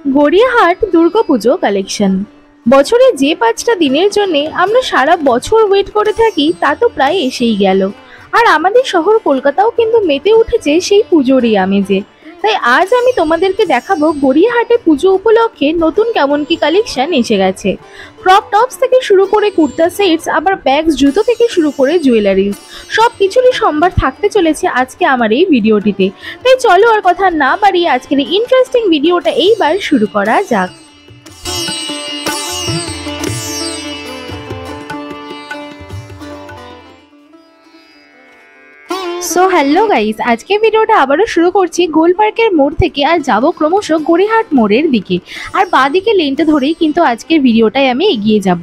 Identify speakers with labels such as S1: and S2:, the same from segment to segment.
S1: Gariahat Durga Puja collection. বছরে যে 5টা দিনের জন্য আমরা সারা বছর ওয়েট করে থাকি তা তো প্রায় এসেই গেল। আর আমাদের শহর কলকাতাও কিন্তু মেতে উঠেছে সেই পুজোরই আমেজে। তাই আজ আমি তোমাদেরকে দেখাবো গড়িয়াহাটে পুজো উপলক্ষে নতুন কেমন কি কালেকশন এসে গেছে। ক্রপ টপস থেকে শুরু করে কুর্তা সেটস, আবার ব্যাগস, জুতো থেকে শুরু করে জুয়েলারিজ, সব কিছুরই সম্ভার থাকতে চলেছে আজকে আমার এই ভিডিওটিতে। তাই চলো আর কথা না বাড়িয়ে আজকের এই ইন্টারেস্টিং ভিডিওটা এইবার শুরু করা যাক। সো হ্যালো গাইস, আজকে ভিডিওটা আবারও শুরু করছি গোল পার্কের মোড় থেকে আর যাব ক্রমশ গড়িয়াহাট মোড়ের দিকে। আর বাঁদিকে লেনটা ধরেই কিন্তু আজকের ভিডিওটাই আমি এগিয়ে যাব।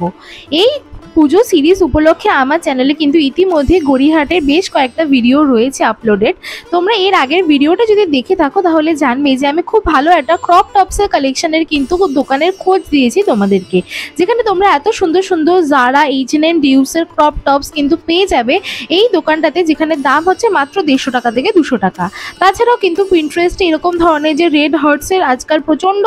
S1: এই পুজো সিরিজ উপলক্ষে আমার চ্যানেলে কিন্তু ইতিমধ্যে গড়িয়াহাটের বেশ কয়েকটা ভিডিও রয়েছে আপলোডেড। তোমরা এর আগের ভিডিওটা যদি দেখে থাকো তাহলে জানবে যে আমি খুব ভালো একটা ক্রপ টপসের কালেকশনের কিন্তু দোকানের খোঁজ দিয়েছি তোমাদেরকে, যেখানে তোমরা এত সুন্দর সুন্দর জারা, H&M, ডিউসের ক্রপ টপস কিন্তু পেয়ে যাবে এই দোকানটাতে, যেখানে দাম হচ্ছে মাত্র 150 টাকা থেকে 200 টাকা। তাছাড়াও কিন্তু পিন্টারেস্টে এরকম ধরনের যে রেড হার্টসের আজকাল প্রচণ্ড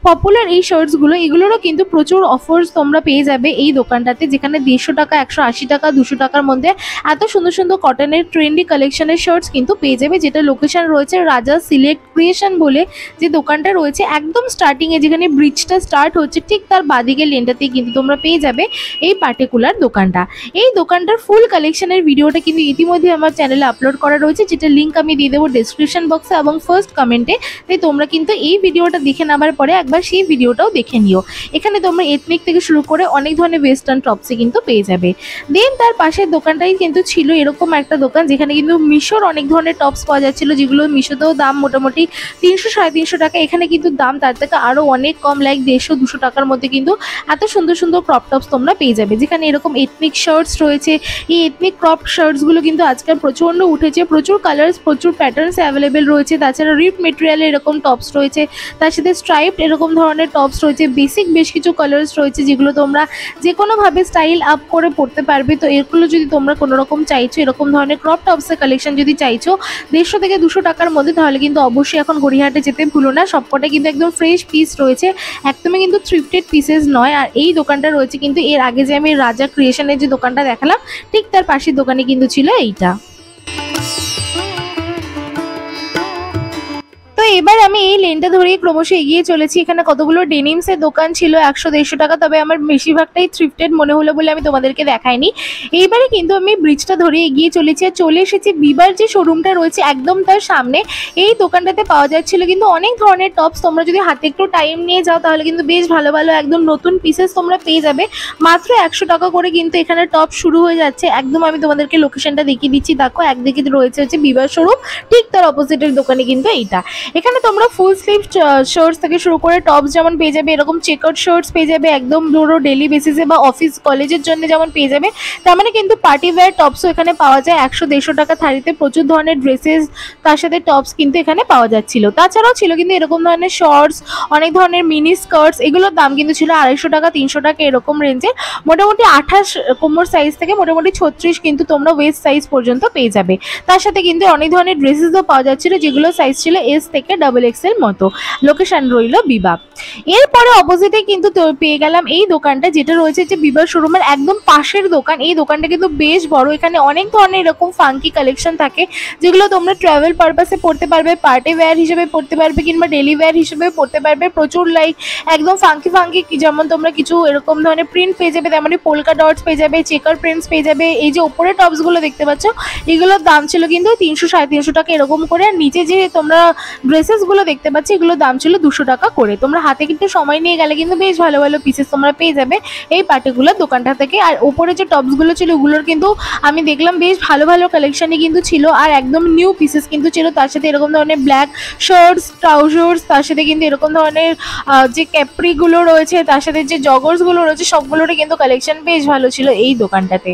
S1: পপুলার এই শার্টসগুলো, এগুলোরও কিন্তু প্রচুর অফার্স তোমরা পেয়ে যাবে এই দোকানটাতে, যেখানে 150 টাকা, 180 টাকা, 200 টাকার মধ্যে এত সুন্দর সুন্দর কটনের ট্রেন্ডি কালেকশনের শার্টস কিন্তু পেয়ে যাবে। যেটা লোকেশন রয়েছে রাজা সিলেক্ট ক্রিয়েশন বলে যে দোকানটা রয়েছে একদম স্টার্টিংয়ে, যেখানে ব্রিজটা স্টার্ট হচ্ছে ঠিক তার বাদিকের লেনটাতেই কিন্তু তোমরা পেয়ে যাবে এই পার্টিকুলার দোকানটা। এই দোকানটার ফুল কালেকশনের ভিডিওটা কিন্তু ইতিমধ্যে আমার চ্যানেলে আপলোড করা রয়েছে, যেটা লিঙ্ক আমি দিয়ে দেবো ডেসক্রিপশন বক্সে এবং ফার্স্ট কমেন্টে। তাই তোমরা কিন্তু এই ভিডিওটা দেখে নেবার পরে একবার সেই ভিডিওটাও দেখে নিও। এখানে তোমরা এথনিক থেকে শুরু করে অনেক ধরনের ওয়েস্টার্ন টপসে কিন্তু পেয়ে যাবে। দেন তার পাশের দোকানটাই কিন্তু ছিল এরকম একটা দোকান, যেখানে কিন্তু মিশোর অনেক ধরনের টপস পাওয়া যাচ্ছিল, যেগুলো মিশোতেও দাম মোটামুটি 300-350 টাকা। এখানে কিন্তু দাম তার থেকে আরও অনেক কম, লাইক 150-200 টাকার মধ্যে কিন্তু এত সুন্দর সুন্দর ক্রপ টপস তোমরা পেয়ে যাবে। যেখানে এরকম এথনিক শার্টস রয়েছে, এই এথনিক ক্রপ শার্টসগুলো কিন্তু আজকাল প্রচণ্ড উঠেছে, প্রচুর কালার্স, প্রচুর প্যাটার্নস অ্যাভেলেবেল রয়েছে। তাছাড়া রিপ মেটেরিয়ালের এরকম টপস রয়েছে, তার সাথে স্ট্রাইপড এরকম ধরনের টপস রয়েছে, বেসিক বেশ কিছু কালার্স রয়েছে, যেগুলো তোমরা যে কোনোভাবে স্টাইল আপ করে পড়তে পারবে। তো এগুলো যদি তোমরা কোনো রকম চাইছো, এরকম ধরনের ক্রপ টপসের কালেকশন যদি চাইছো 150 থেকে 200 টাকার মধ্যে, তাহলে কিন্তু অবশ্যই এখন গড়িয়াহাটে যেতে ভুলো না। সবকটা কিন্তু একদম ফ্রেশ পিস রয়েছে, একদমই কিন্তু থ্রিফটেড পিসেস নয়। আর এই দোকানটা রয়েছে কিন্তু এর আগে যে আমি রাজা ক্রিয়েশনের যে দোকানটা দেখালাম ঠিক তার পাশের দোকানে কিন্তু ছিল এইটা। তো এবার আমি এই লেনটা ধরেই ক্রমশ এগিয়ে চলেছি। এখানে কতগুলো ডেনিমসের দোকান ছিল 100-150 টাকা, তবে আমার বেশিরভাগটাই থ্রিফটেড মনে হলো বলে আমি তোমাদেরকে দেখাইনি। এইবারে কিন্তু আমি ব্রিজটা ধরে এগিয়ে চলেছি আর চলে এসেছি বিবার যে শোরুমটা রয়েছে একদম তার সামনে। এই দোকানটাতে পাওয়া যাচ্ছিল কিন্তু অনেক ধরনের টপস। তোমরা যদি হাতে একটু টাইম নিয়ে যাও তাহলে কিন্তু বেশ ভালো ভালো একদম নতুন পিসেস তোমরা পেয়ে যাবে। মাত্র 100 টাকা করে কিন্তু এখানে টপ শুরু হয়ে যাচ্ছে। একদম আমি তোমাদেরকে লোকেশনটা দেখিয়ে দিচ্ছি, দেখো একদিকে রয়েছে হচ্ছে বিবার শোরুম, ঠিক তার অপোজিটের দোকানে কিন্তু এইটা। এখানে তোমরা ফুল স্লিভ শার্টস থেকে শুরু করে টপস যেমন পেয়ে যাবে, এরকম চেকার্ড শার্টস পেয়ে যাবে একদম ধরো ডেলি বেসিসে বা অফিস কলেজের জন্য যেমন পেয়ে যাবে, তার মানে কিন্তু পার্টি ওয়্যার টপসও এখানে পাওয়া যায় 100-150 টাকা থারিতে। প্রচুর ধরনের ড্রেসেস তার সাথে টপস কিন্তু এখানে পাওয়া যাচ্ছিল। তাছাড়াও ছিল কিন্তু এরকম ধরনের শর্টস, অনেক ধরনের মিনি স্কার্টস, এগুলোর দাম কিন্তু ছিল 250 টাকা, 300 টাকা এরকম রেঞ্জে। মোটামুটি 28 কোমর সাইজ থেকে মোটামুটি 36 কিন্তু তোমরা ওয়েস্ট সাইজ পর্যন্ত পেয়ে যাবে। তার সাথে কিন্তু অনেক ধরনের ড্রেসেসও পাওয়া যাচ্ছিল, যেগুলো সাইজ ছিল S থেকে XXL মতো। লোকেশন রইল বিবা। এরপরে অপোজিটে কিন্তু পেয়ে গেলাম এই দোকানটা, যেটা রয়েছে যে বিবা শোরুমের একদম পাশের দোকান। এই দোকানটা কিন্তু বেশ বড়, এখানে অনেক ধরনের এরকম ফাঙ্কি কালেকশন থাকে, যেগুলো তোমরা ট্রাভেল পারপাসে পড়তে পারবে, পার্টি ওয়্যার হিসেবে পড়তে পারবে, কিংবা ডেলি ওয়্যার হিসেবে পড়তে পারবে। প্রচুর লাইক একদম ফাঙ্কি ফাঙ্কি, যেমন তোমরা কিছু এরকম ধরনের প্রিন্ট পেয়ে যাবে, তেমনই পোলকা ডটস পেয়ে যাবে, চেকার প্রিন্টস পেয়ে যাবে। এই যে ওপরে টপসগুলো দেখতে পাচ্ছ, এগুলোর দাম ছিল কিন্তু 300-350 টাকা এরকম করে। আর নিচে যে তোমরা ড্রেসেসগুলো দেখতে পাচ্ছ, এগুলোর দাম ছিল 200 টাকা করে। তোমরা হাতে কিন্তু সময় নিয়ে গেলে কিন্তু বেশ ভালো ভালো পিসেস তোমরা পেয়ে যাবে এই পার্টিকুলার দোকানটা থেকে। আর ওপরে যে টপসগুলো ছিল ওগুলোর কিন্তু আমি দেখলাম বেশ ভালো ভালো কালেকশনই কিন্তু ছিল, আর একদম নিউ পিসেস কিন্তু ছিল। তার সাথে এরকম ধরনের ব্ল্যাক শার্টস, ট্রাউজার্স, তার সাথে কিন্তু এরকম ধরনের যে ক্যাপ্রিগুলো রয়েছে, তার সাথে যে জগার্সগুলো রয়েছে, সবগুলোরই কিন্তু কালেকশন বেশ ভালো ছিল এই দোকানটাতে।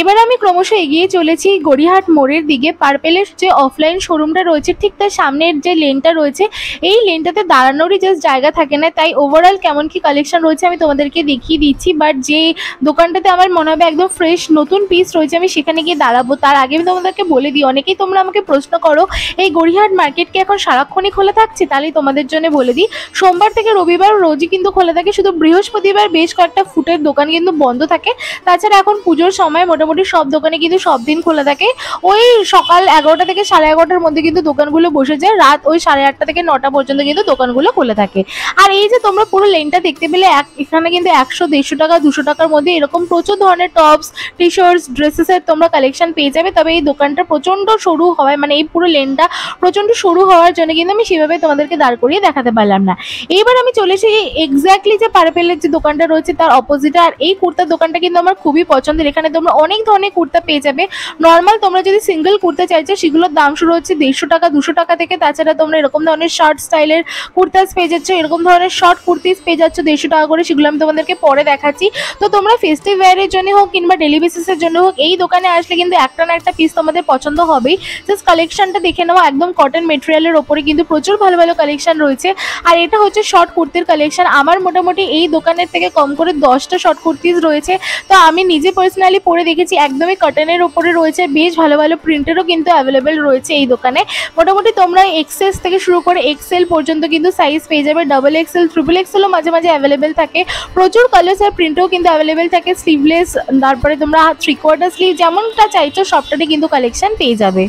S1: এবার আমি ক্রমশ এগিয়ে চলেছি গড়িয়াহাট মোড়ের দিকে। পার্পেলের যে অফলাইন শোরুমটা রয়েছে ঠিক তার সামনের যে লেনটা রয়েছে, এই লেনটাতে দাঁড়ানোরই জাস্ট জায়গা থাকে না, তাই ওভারঅল কেমন কি কালেকশন রয়েছে আমি তোমাদেরকে দেখিয়ে দিচ্ছি। বাট যে দোকানটাতে আমার মনে হবে একদম ফ্রেশ নতুন পিস রয়েছে, আমি সেখানে গিয়ে দাঁড়াবো। তার আগে আমি তোমাদেরকে বলে দিই, অনেকেই তোমরা আমাকে প্রশ্ন করো এই গড়িয়াহাট মার্কেট কি এখন সারাক্ষণই খোলা থাকছে, তাহলে তোমাদের জন্য বলে দিই সোমবার থেকে রবিবার রোজই কিন্তু খোলা থাকে, শুধু বৃহস্পতিবার বেশ কয়েকটা ফুটের দোকান কিন্তু বন্ধ থাকে। তাছাড়া এখন পুজোর সময় মোটামুটি সব দোকানে কিন্তু সব দিন খোলা থাকে। ওই সকাল 11টা থেকে 11:30টার মধ্যে কিন্তু দোকানগুলো বসে যায়, রাত ওই 8:30 থেকে 9টা পর্যন্ত কিন্তু দোকানগুলো খোলা থাকে। আর এই যে তোমরা পুরো লেনটা দেখতে পেলে, এখানে কিন্তু 100-150 টাকা 200 টাকার মধ্যে এরকম প্রচুর ধরনের টপস, টি শার্টস, ড্রেসেসের তোমরা কালেকশন পেয়ে যাবে। তবে এই দোকানটা প্রচন্ড সরু হওয়ায়, মানে এই পুরো লেনটা প্রচন্ড সরু হওয়ার জন্য কিন্তু আমি সেভাবে তোমাদেরকে দাঁড় করিয়ে দেখাতে পারলাম না। এইবার আমি চলে এসেছি এক্স্যাক্টলি যে পার্পেলের যে দোকানটা রয়েছে তার অপোজিটে। আর এই কুর্তার দোকানটা কিন্তু আমার খুবই পছন্দের। এখানে তোমরা অনেক ধরনের কুর্তা পেয়ে যাবে। নর্মাল তোমরা যদি সিঙ্গেল কুর্তা চাইছো সেগুলোর দাম শুরু হচ্ছে 150 টাকা 200 টাকা থেকে। তাছাড়া তোমরা এরকম ধরনের শর্ট স্টাইলের কুর্তাস পেয়ে যাচ্ছ, এরকম ধরনের শর্ট কুর্তিস পেয়ে যাচ্ছ 150 টাকা করে, সেগুলো আমি তোমাদেরকে পরে দেখাচ্ছি। তো তোমরা ফেস্টিভ ওয়্যারের জন্য হোক কিংবা ডেলি বেসিসের জন্য হোক, এই দোকানে আসলে কিন্তু একটা না একটা পিস তোমাদের পছন্দ হবেই। জাস্ট কালেকশনটা দেখে নেওয়া, একদম কটন মেটেরিয়ালের ওপরে কিন্তু প্রচুর ভালো ভালো কালেকশন রয়েছে। আর এটা হচ্ছে শর্ট কুর্তির কালেকশন। আমার মোটামুটি এই দোকানের থেকে কম করে 10টা শর্ট কুর্তিস রয়েছে। তো আমি নিজে পার্সোনালি পরে দেখেছি, একদমই কটনের ওপরে রয়েছে, বেশ ভালো ভালো প্রিন্টেরও কিন্তু অ্যাভেলেবেল রয়েছে এই দোকানে। মোটামুটি তোমরা এক্সএস থেকে শুরু করে এক্সেল পর্যন্ত কিন্তু সাইজ পেয়ে যাবে। ডাবল এক্সেল, ট্রিপল এক্সেলও মাঝে মাঝে অ্যাভেলেবেল থাকে। প্রচুর কালার্স আর প্রিন্টও কিন্তু অ্যাভেলেবেল থাকে। স্লিভলেস, তারপরে তোমরা 3/4 স্লিভ যেমনটা চাইছো সবটারই কিন্তু কালেকশন পেয়ে যাবে।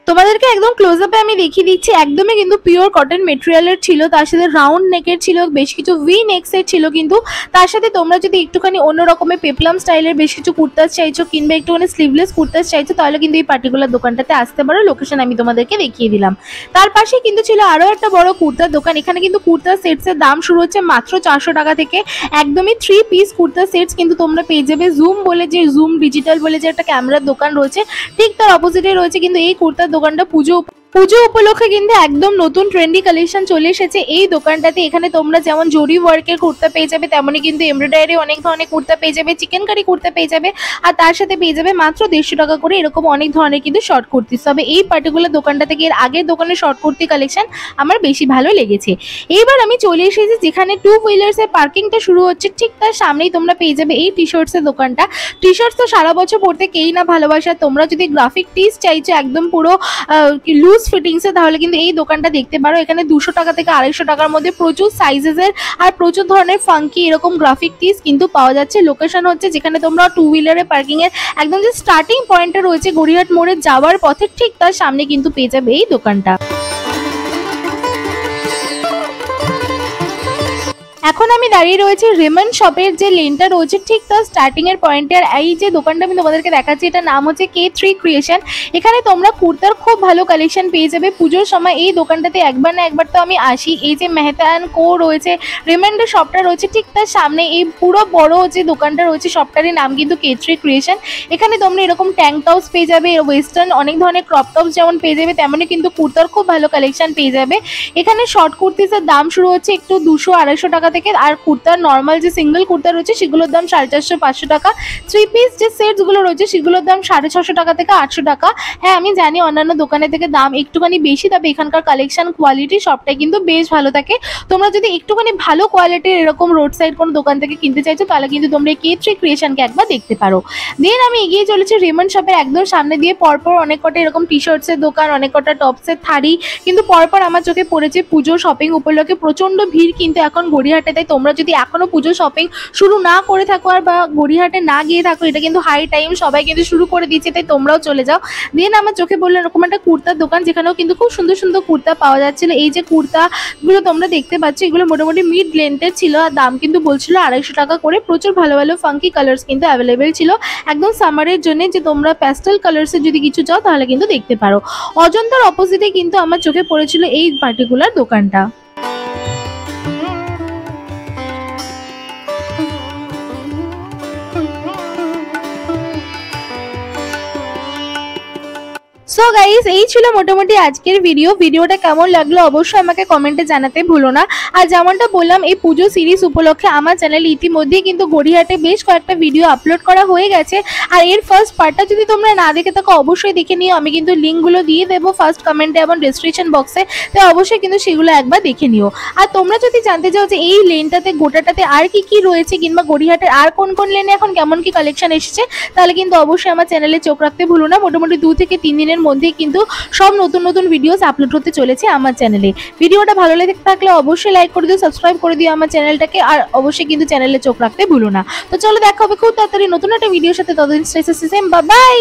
S1: তোমাদেরকে একদম ক্লোজ আপে আমি দেখিয়ে দিচ্ছি, একদমই কিন্তু পিওর কটন মেটেরিয়ালের ছিল, তার সাথে রাউন্ড নেকের ছিল, বেশ কিছু ভি নেক্সের ছিল। কিন্তু তার সাথে তোমরা যদি একটুখানি অন্য রকমের পেপলাম স্টাইলের বেশ কিছু কুর্তাস চাইছো কিংবা একটুখানি স্লিভলেস কুর্তাস চাইছো, তাহলে কিন্তু এই পার্টিকুলার দোকানটাতে আসতে পারো। লোকেশন আমি তোমাদেরকে দেখিয়ে দিলাম। তার পাশে কিন্তু ছিল আরও একটা বড় কুর্তার দোকান। এখানে কিন্তু কুর্তার সেটসের দাম শুরু হচ্ছে মাত্র 400 টাকা থেকে। একদমই 3 পিস কুর্তার সেটস কিন্তু তোমরা পেয়ে যাবে। জুম বলে যে জুম ডিজিটাল বলে যে একটা ক্যামেরার দোকান রয়েছে, ঠিক তার অপোজিটে রয়েছে কিন্তু এই কুর্তার দোকানটা। পুজো উপলক্ষে কিন্তু একদম নতুন ট্রেন্ডি কালেকশন চলে এসেছে এই দোকানটাতে। এখানে তোমরা যেমন জরি ওয়ার্কের কুর্তা পেয়ে যাবে, তেমনই কিন্তু এমব্রয়ডারি অনেক ধরনের কুর্তা পেয়ে যাবে, চিকেন কারি কুর্তা পেয়ে যাবে, আর তার সাথে পেয়ে যাবে মাত্র 150 টাকা করে এরকম অনেক ধরনের কিন্তু শর্ট কুর্তি। তবে এই পার্টিকুলার দোকানটা থেকে এর আগের দোকানের শর্ট কুর্তি কালেকশন আমার বেশি ভালো লেগেছে। এইবার আমি চলে এসেছি যেখানে 2 হুইলার্সের পার্কিংটা শুরু হচ্ছে, ঠিক তার সামনেই তোমরা পেয়ে যাবে এই টি শার্টসের দোকানটা। টি শার্টস তো সারা বছর পরতে কেই না ভালোবাসা। তোমরা যদি গ্রাফিক টিস চাইছো একদম পুরো লুজ ফিটিংসে, তাহলে কিন্তু এই দোকানটা দেখতে পারো। এখানে 200 টাকা থেকে 250 টাকার মধ্যে প্রচুর সাইজেসের আর প্রচুর ধরনের ফাঙ্কি এরকম গ্রাফিক টিস কিন্তু পাওয়া যাচ্ছে। লোকেশন হচ্ছে যেখানে তোমরা 2 হুইলারের পার্কিং এর একদম যে স্টার্টিং পয়েন্টটা রয়েছে গড়িয়াহাট মোড়ে যাওয়ার পথে, ঠিক তার সামনে কিন্তু পেয়ে যাবে এই দোকানটা। এখন আমি দাঁড়িয়ে রয়েছি রেমন্ড শপের যে লেনটা রয়েছে ঠিক তার স্টার্টিং এর পয়েন্টে। আর এই যে দোকানটা আমি তোমাদেরকে দেখাচ্ছি, এটার নাম হচ্ছে K3 ক্রিয়েশন। এখানে তোমরা কুর্তার খুব ভালো কালেকশন পেয়ে যাবে। পুজোর সময় এই দোকানটাতে একবার না একবার তো আমি আসি। এই যে মেহতা অ্যান্ড কো রয়েছে, রেমন্ডের শপটা রয়েছে ঠিক তার সামনে। এই পুরো বড় যে দোকানটা রয়েছে শপটারই নাম কিন্তু K3 ক্রিয়েশন। এখানে তোমরা এরকম ট্যাঙ্ক টপস পেয়ে যাবে, ওয়েস্টার্ন অনেক ধরনের ক্রপ টপস যেমন পেয়ে যাবে, তেমনই কিন্তু কুর্তার খুব ভালো কালেকশন পেয়ে যাবে। এখানে শর্ট কুর্তিসের দাম শুরু হচ্ছে একটু 200-250 টাকা থেকে। আর কুর্তার নর্মাল যে সিঙ্গেল কুর্তা রয়েছে সেগুলোর দাম 450-500 টাকা। 3 পিস যে সেটসগুলো রয়েছে সেগুলোর দাম 650 টাকা থেকে 800 টাকা। হ্যাঁ আমি জানি অন্যান্য দোকানের থেকে দাম একটুখানি বেশি, তবে এখানকার কালেকশন কোয়ালিটি সবটাই কিন্তু বেশ ভালো থাকে। তোমরা যদি একটুখানি ভালো কোয়ালিটির এরকম রোড সাইড কোনো দোকান থেকে কিনতে চাইছো, তাহলে কিন্তু তোমরা K3 ক্রিয়েশনকে একবার দেখতে পারো। দেন আমি এগিয়ে চলেছি রেমন্ড শপের একদম সামনে দিয়ে। পরপর অনেক কটা এরকম টি শার্টসের দোকান, অনেক কটা টপসের থারি কিন্তু পরপর আমার চোখে পড়েছে। পুজো শপিং উপলক্ষে প্রচন্ড ভিড় কিন্তু এখন গড়িয়াহাটে। তাই তোমরা যদি এখনো পুজো শপিং শুরু না করে থাকো আর বা গড়িয়াহাটে না গিয়ে থাকো, এটা কিন্তু হাই টাইম, সবাই কিন্তু শুরু করে দিচ্ছে, তাই তোমরাও চলে যাও। দেন আমার চোখে পড়লো এরকম একটা কুর্তার দোকান, যেখানেও কিন্তু খুব সুন্দর সুন্দর কুর্তা পাওয়া যাচ্ছিল। এই যে কুর্তাগুলো তোমরা দেখতে পাচ্ছ, এগুলো মোটামুটি মিড লেন্থের ছিল আর দাম কিন্তু বলছিল 250 টাকা করে। প্রচুর ভালো ভালো ফাঙ্কি কালার্স কিন্তু অ্যাভেলেবেল ছিল একদম সামারের জন্য। যে তোমরা প্যাস্টেল কালার্সের যদি কিছু চাও তাহলে কিন্তু দেখতে পারো। অজন্তার অপোজিটে কিন্তু আমার চোখে পড়েছিল এই পার্টিকুলার দোকানটা। সো গাইস, এই ছিল মোটামুটি আজকের ভিডিওটা কেমন লাগলো অবশ্যই আমাকে কমেন্টে জানাতে ভুলো না। আর যেমনটা বললাম, এই পুজো সিরিজ উপলক্ষে আমার চ্যানেলে ইতিমধ্যেই কিন্তু গড়িয়াহাটে বেশ কয়েকটা ভিডিও আপলোড করা হয়ে গেছে। আর এর ফার্স্ট পার্টটা যদি তোমরা না দেখে থাকো অবশ্যই দেখে নিও, আমি কিন্তু লিঙ্কগুলো দিয়ে দেবো ফার্স্ট কমেন্টে এবং ডেসক্রিপশন বক্সে, তো অবশ্যই কিন্তু সেগুলো একবার দেখে নিও। আর তোমরা যদি জানতে চাও যে এই লেনটাতে গোটাটাতে আর কি কি রয়েছে কিংবা গড়িয়াহাটের আর কোন কোন লেনে এখন কেমন কি কালেকশন এসেছে, তাহলে কিন্তু অবশ্যই আমার চ্যানেলে চোখ রাখতে ভুলো না। মোটামুটি 2 থেকে 3 দিনের মধ্যেই কিন্তু সব নতুন নতুন ভিডিওস আপলোড হতে চলেছে আমার চ্যানেলে। ভিডিওটা ভালো লেগে থাকলে অবশ্যই লাইক করে দিও, সাবস্ক্রাইব করে দিও আমার চ্যানেলটাকে, আর অবশ্যই কিন্তু চ্যানেলে চোখ রাখতে ভুলো না। তো চলো দেখা হবে খুব তাড়াতাড়ি নতুন একটা ভিডিওর সাথে, ততদিন স্টে সেম, বাই বাই।